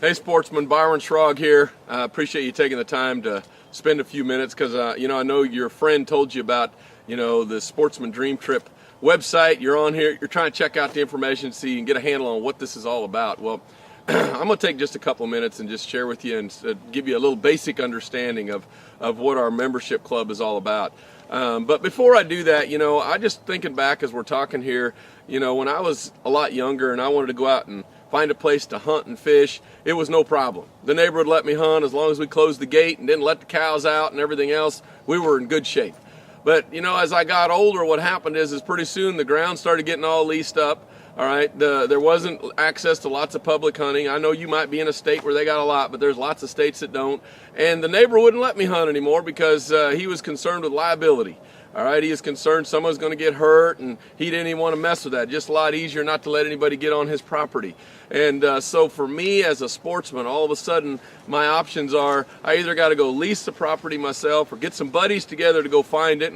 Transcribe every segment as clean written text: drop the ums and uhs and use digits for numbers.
Hey Sportsman, Byron Schrog here. I appreciate you taking the time to spend a few minutes because I know your friend told you about the Sportsman Dream Trip website. You're on here, you're trying to check out the information so you can get a handle on what this is all about. Well, I'm going to take just a couple of minutes and just share with you and give you a little basic understanding of what our membership club is all about. But before I do that, I just thinking back as we're talking here, when I was a lot younger and I wanted to go out and find a place to hunt and fish, it was no problem. The neighbor would let me hunt as long as we closed the gate and didn't let the cows out and everything else. We were in good shape. But as I got older, what happened is pretty soon the ground started getting all leased up. All right, there wasn't access to lots of public hunting. I know you might be in a state where they got a lot, but there's lots of states that don't. And the neighbor wouldn't let me hunt anymore because he was concerned with liability. All right, he is concerned someone's going to get hurt, and he didn't even want to mess with that. Just a lot easier not to let anybody get on his property. And so for me as a sportsman, all of a sudden my options are I either got to go lease the property myself or get some buddies together to go find it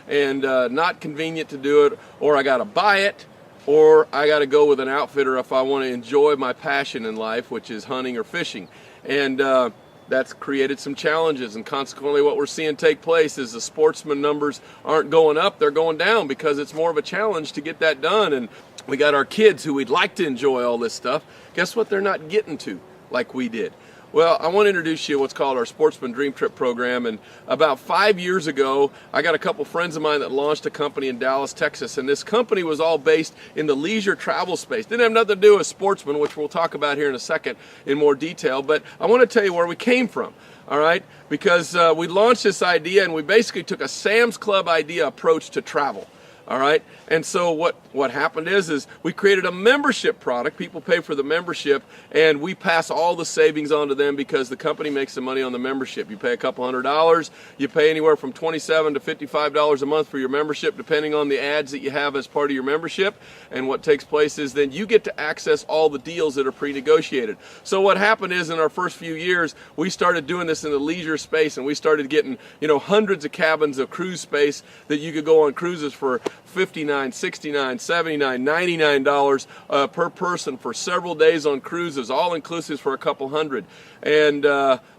and not convenient to do it, or I got to buy it, or I got to go with an outfitter if I want to enjoy my passion in life, which is hunting or fishing. And that's created some challenges, and consequently what we're seeing take place is the sportsman numbers aren't going up, they're going down because it's more of a challenge to get that done. And we got our kids who we'd like to enjoy all this stuff. Guess what they're not getting to like we did? Well, I want to introduce you to what's called our Sportsman Dream Trip program. And about 5 years ago, I got a couple friends of mine that launched a company in Dallas, Texas. And this company was all based in the leisure travel space. Didn't have nothing to do with sportsmen, which we'll talk about here in a second in more detail. But I want to tell you where we came from, all right? Because we launched this idea and we basically took a Sam's Club idea approach to travel. All right, and so what happened is we created a membership product. People pay for the membership, and we pass all the savings on to them because the company makes the money on the membership. You pay a couple $100. You pay anywhere from $27 to $55 a month for your membership, depending on the ads that you have as part of your membership. And what takes place is then you get to access all the deals that are pre-negotiated. So what happened is in our first few years, we started doing this in the leisure space, and we started getting hundreds of cabins of cruise space that you could go on cruises for $59, $69, $79, $99 per person for several days on cruises, all inclusive for a couple hundred. And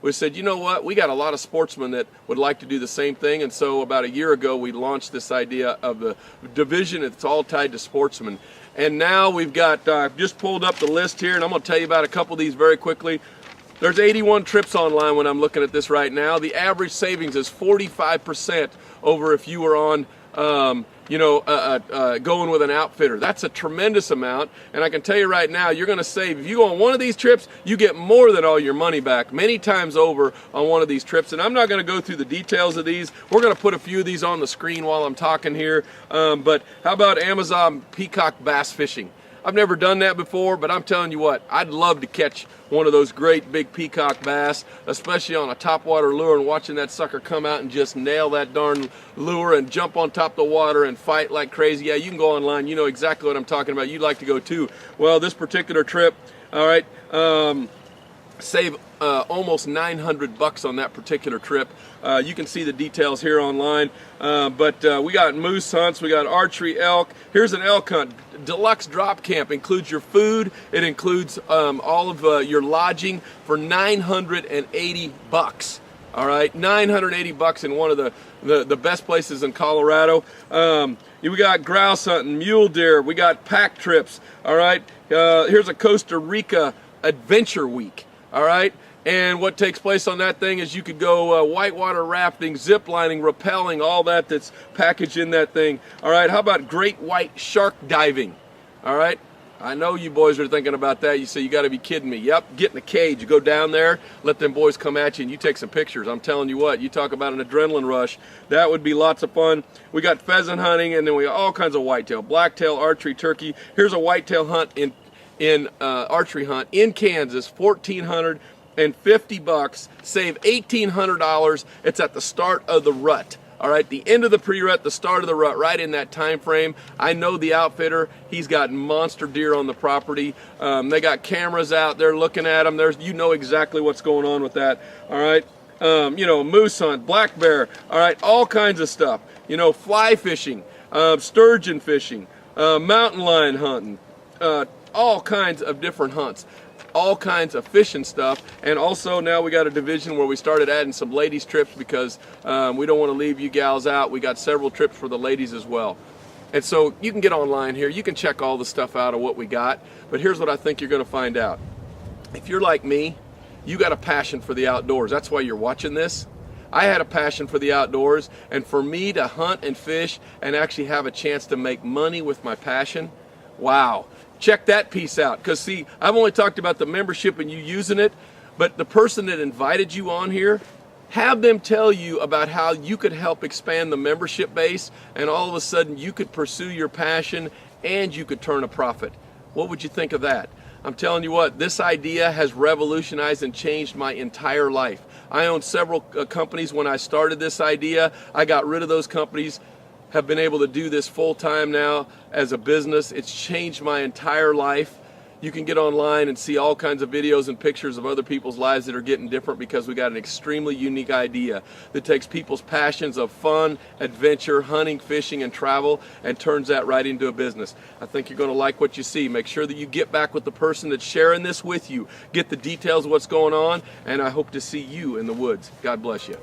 we said, you know what, we got a lot of sportsmen that would like to do the same thing. And so about a year ago, we launched this idea of the division. It's all tied to sportsmen. And now we've got, just pulled up the list here, and I'm going to tell you about a couple of these very quickly. There's 81 trips online when I'm looking at this right now. The average savings is 45% over if you were on going with an outfitter. That's a tremendous amount, and I can tell you right now, you're going to save. If you go on one of these trips, you get more than all your money back many times over on one of these trips. And I'm not going to go through the details of these. We're going to put a few of these on the screen while I'm talking here. But how about Amazon peacock bass fishing? I've never done that before, but I'm telling you what, I'd love to catch one of those great big peacock bass, especially on a topwater lure, and watching that sucker come out and just nail that darn lure and jump on top of the water and fight like crazy. Yeah, you can go online. You know exactly what I'm talking about. You'd like to go too. Well, this particular trip, all right, save almost $900 on that particular trip. You can see the details here online. But we got moose hunts, we got archery, elk. Here's an elk hunt. Deluxe drop camp includes your food. It includes all of your lodging for $980. All right, $980 in one of the best places in Colorado. We got grouse hunting, mule deer. We got pack trips. All right, here's a Costa Rica adventure week. All right. And what takes place on that thing is you could go whitewater rafting, zip lining, rappelling, all that's packaged in that thing. All right, how about great white shark diving? All right, I know you boys are thinking about that. You say, you got to be kidding me. Yep, get in the cage. You go down there, let them boys come at you, and you take some pictures. I'm telling you what, you talk about an adrenaline rush. That would be lots of fun. We got pheasant hunting, and then we got all kinds of whitetail, blacktail, archery, turkey. Here's a whitetail hunt in archery hunt in Kansas, $1,450, save $1,800. It's at the start of the rut. All right, the end of the pre-rut, the start of the rut, right in that time frame. I know the outfitter. He's got monster deer on the property. They got cameras out there looking at them. You know exactly what's going on with that. All right, moose hunt, black bear. All right, all kinds of stuff. Fly fishing, sturgeon fishing, mountain lion hunting, all kinds of different hunts. all kinds of fishing stuff. And also now we got a division where we started adding some ladies trips because we don't want to leave you gals out. We got several trips for the ladies as well. And so you can get online here. You can check all the stuff out of what we got. But here's what I think you're going to find out. If you're like me, you got a passion for the outdoors. That's why you're watching this. I had a passion for the outdoors, and for me to hunt and fish and actually have a chance to make money with my passion, wow. Check that piece out, because see, I've only talked about the membership and you using it, but the person that invited you on here, have them tell you about how you could help expand the membership base, and all of a sudden you could pursue your passion and you could turn a profit. What would you think of that? I'm telling you what, this idea has revolutionized and changed my entire life. I owned several companies when I started this idea. I got rid of those companies, have been able to do this full time now as a business. It's changed my entire life. You can get online and see all kinds of videos and pictures of other people's lives that are getting different because we got an extremely unique idea that takes people's passions of fun, adventure, hunting, fishing, and travel and turns that right into a business. I think you're going to like what you see. Make sure that you get back with the person that's sharing this with you. Get the details of what's going on, and I hope to see you in the woods. God bless you.